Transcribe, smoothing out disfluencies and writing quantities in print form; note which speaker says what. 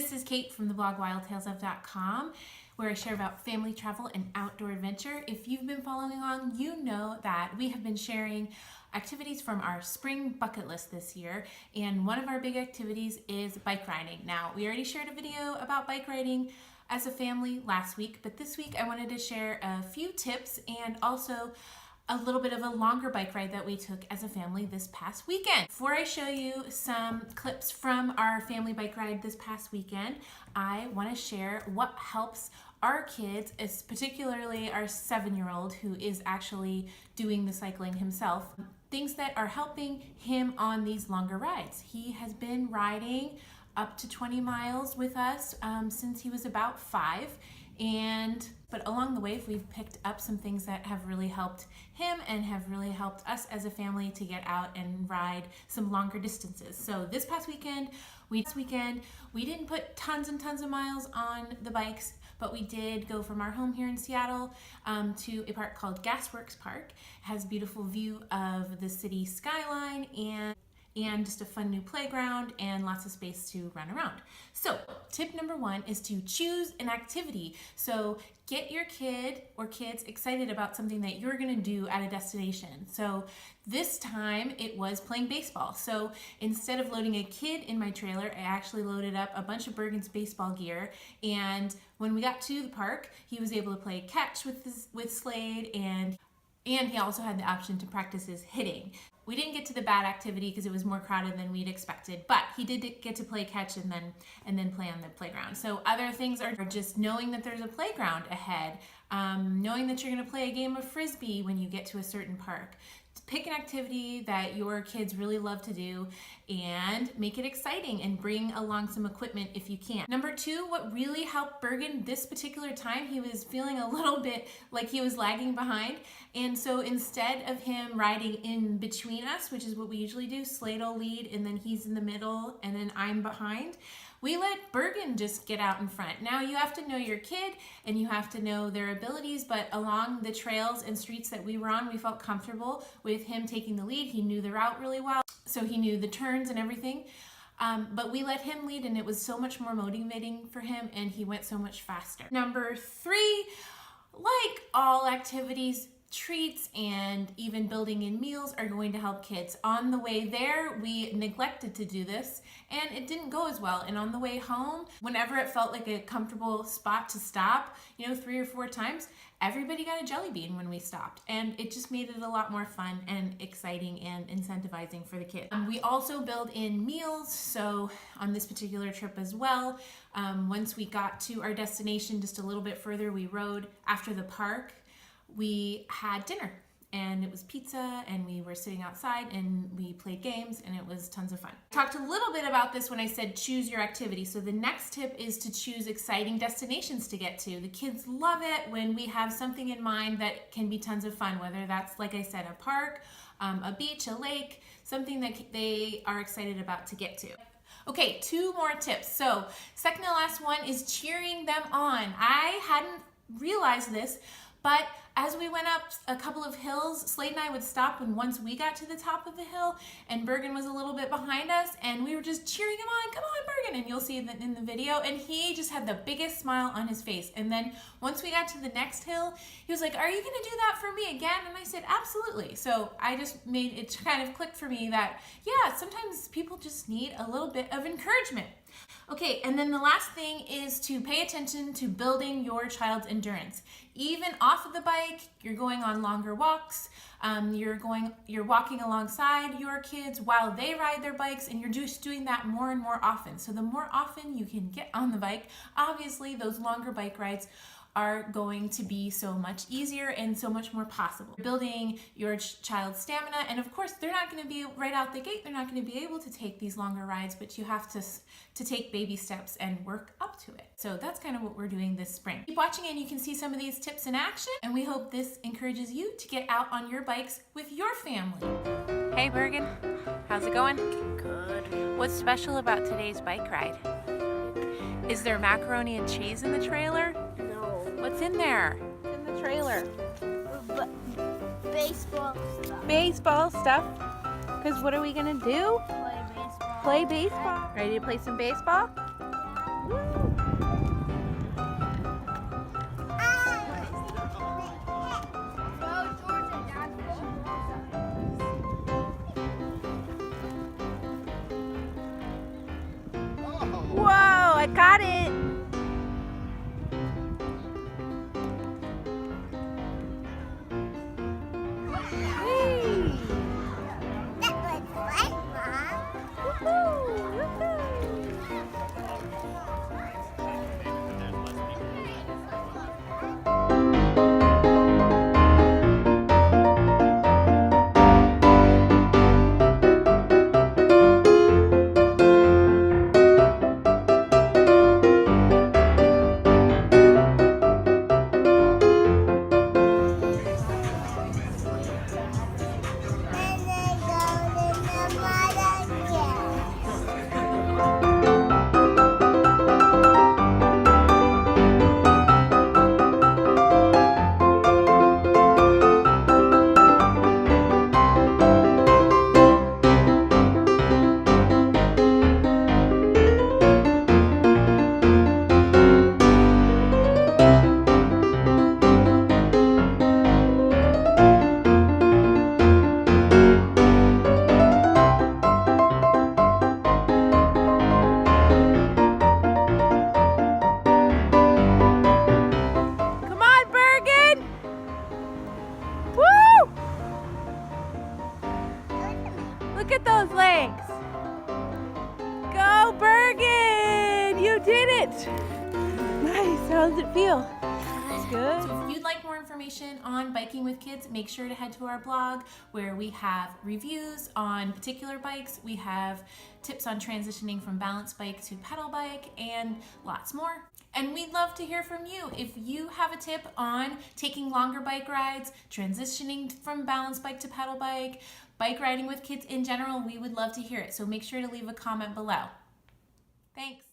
Speaker 1: This is Kate from the blog wildtalesof.com, where I share about family travel and outdoor adventure. If you've been following along, you know that we have been sharing activities from our spring bucket list this year, and one of our big activities is bike riding. Now, we already shared a video about bike riding as a family last week, but this week I wanted to share a few tips and also a little bit of a longer bike ride that we took as a family this past weekend. Before I show you some clips from our family bike ride this past weekend, I want to share what helps our kids, particularly our 7-year-old who is actually doing the cycling himself, things that are helping him on these longer rides. He has been riding up to 20 miles with us since he was about 5. But along the way, we've picked up some things that have really helped him and have really helped us as a family to get out and ride some longer distances. So this past weekend, we didn't put tons and tons of miles on the bikes, but we did go from our home here in Seattle to a park called Gasworks Park. It has a beautiful view of the city skyline and just a fun new playground and lots of space to run around. So tip number 1 is to choose an activity. So get your kid or kids excited about something that you're gonna do at a destination. So this time it was playing baseball. So instead of loading a kid in my trailer, I actually loaded up a bunch of Bergen's baseball gear, and when we got to the park, he was able to play catch with Slade, and he also had the option to practice his hitting. We didn't get to the bat activity because it was more crowded than we'd expected, but he did get to play catch and then play on the playground. So other things are just knowing that there's a playground ahead, knowing that you're going to play a game of frisbee when you get to a certain park. Pick an activity that your kids really love to do and make it exciting, and bring along some equipment if you can. Number 2, what really helped Bergen this particular time, he was feeling a little bit like he was lagging behind, and so instead of him riding in between us, which is what we usually do, Slade will lead and then he's in the middle and then I'm behind, we let Bergen just get out in front. Now you have to know your kid and you have to know their abilities, but along the trails and streets that we were on, we felt comfortable with him taking the lead. He knew the route really well, so he knew the turns and everything. But we let him lead, and it was so much more motivating for him, and he went so much faster. Number 3, like all activities, treats and even building in meals are going to help kids. On the way there, we neglected to do this and it didn't go as well. And on the way home, whenever it felt like a comfortable spot to stop, 3 or 4 times, everybody got a jelly bean when we stopped. And it just made it a lot more fun and exciting and incentivizing for the kids. We also build in meals. So on this particular trip as well, once we got to our destination just a little bit further, we rode after the park. We had dinner, and it was pizza, and we were sitting outside and we played games, and it was tons of fun. I talked a little bit about this when I said choose your activity. So the next tip is to choose exciting destinations to get to. The kids love it when we have something in mind that can be tons of fun, whether that's, like I said, a park, a beach, a lake, something that they are excited about to get to. Okay, 2 more tips. So second to last one is cheering them on. I hadn't realized this, but as we went up a couple of hills, Slade and I would stop once we got to the top of the hill, and Bergen was a little bit behind us, and we were just cheering him on, come on Bergen, and you'll see that in the video, and he just had the biggest smile on his face. And then once we got to the next hill, he was like, are you gonna do that for me again? And I said, absolutely. So I just made it kind of click for me that, yeah, sometimes people just need a little bit of encouragement. Okay, and then the last thing is to pay attention to building your child's endurance. Even off of the bike, you're going on longer walks, you're walking alongside your kids while they ride their bikes, and you're just doing that more and more often. So the more often you can get on the bike, obviously those longer bike rides are going to be so much easier and so much more possible. Building your child's stamina, and of course they're not going to be right out the gate, they're not going to be able to take these longer rides, but you have to take baby steps and work up to it. So that's kind of what we're doing this spring. Keep watching and you can see some of these tips in action, and we hope this encourages you to get out on your bikes with your family. Hey Bergen, how's it going? Good. What's special about today's bike ride? Is there macaroni and cheese in the trailer? What's in there? In the trailer?
Speaker 2: Baseball stuff.
Speaker 1: Baseball stuff? Because what are we going to do?
Speaker 2: Play baseball.
Speaker 1: Play baseball. Ready to play some baseball?
Speaker 2: Whoa, I caught it. Whee!
Speaker 3: That was fun, Mom.
Speaker 2: Woohoo! Woohoo!
Speaker 3: And then go in the mud again.
Speaker 2: Come on, Bergen! Woo! Look at those legs. Go, Bergen! You did it! Nice. How does it feel? Good.
Speaker 1: So if you'd like more information on biking with kids, make sure to head to our blog where we have reviews on particular bikes. We have tips on transitioning from balance bike to pedal bike and lots more. And we'd love to hear from you. If you have a tip on taking longer bike rides, transitioning from balance bike to pedal bike riding with kids in general, we would love to hear it. So make sure to leave a comment below. Thanks.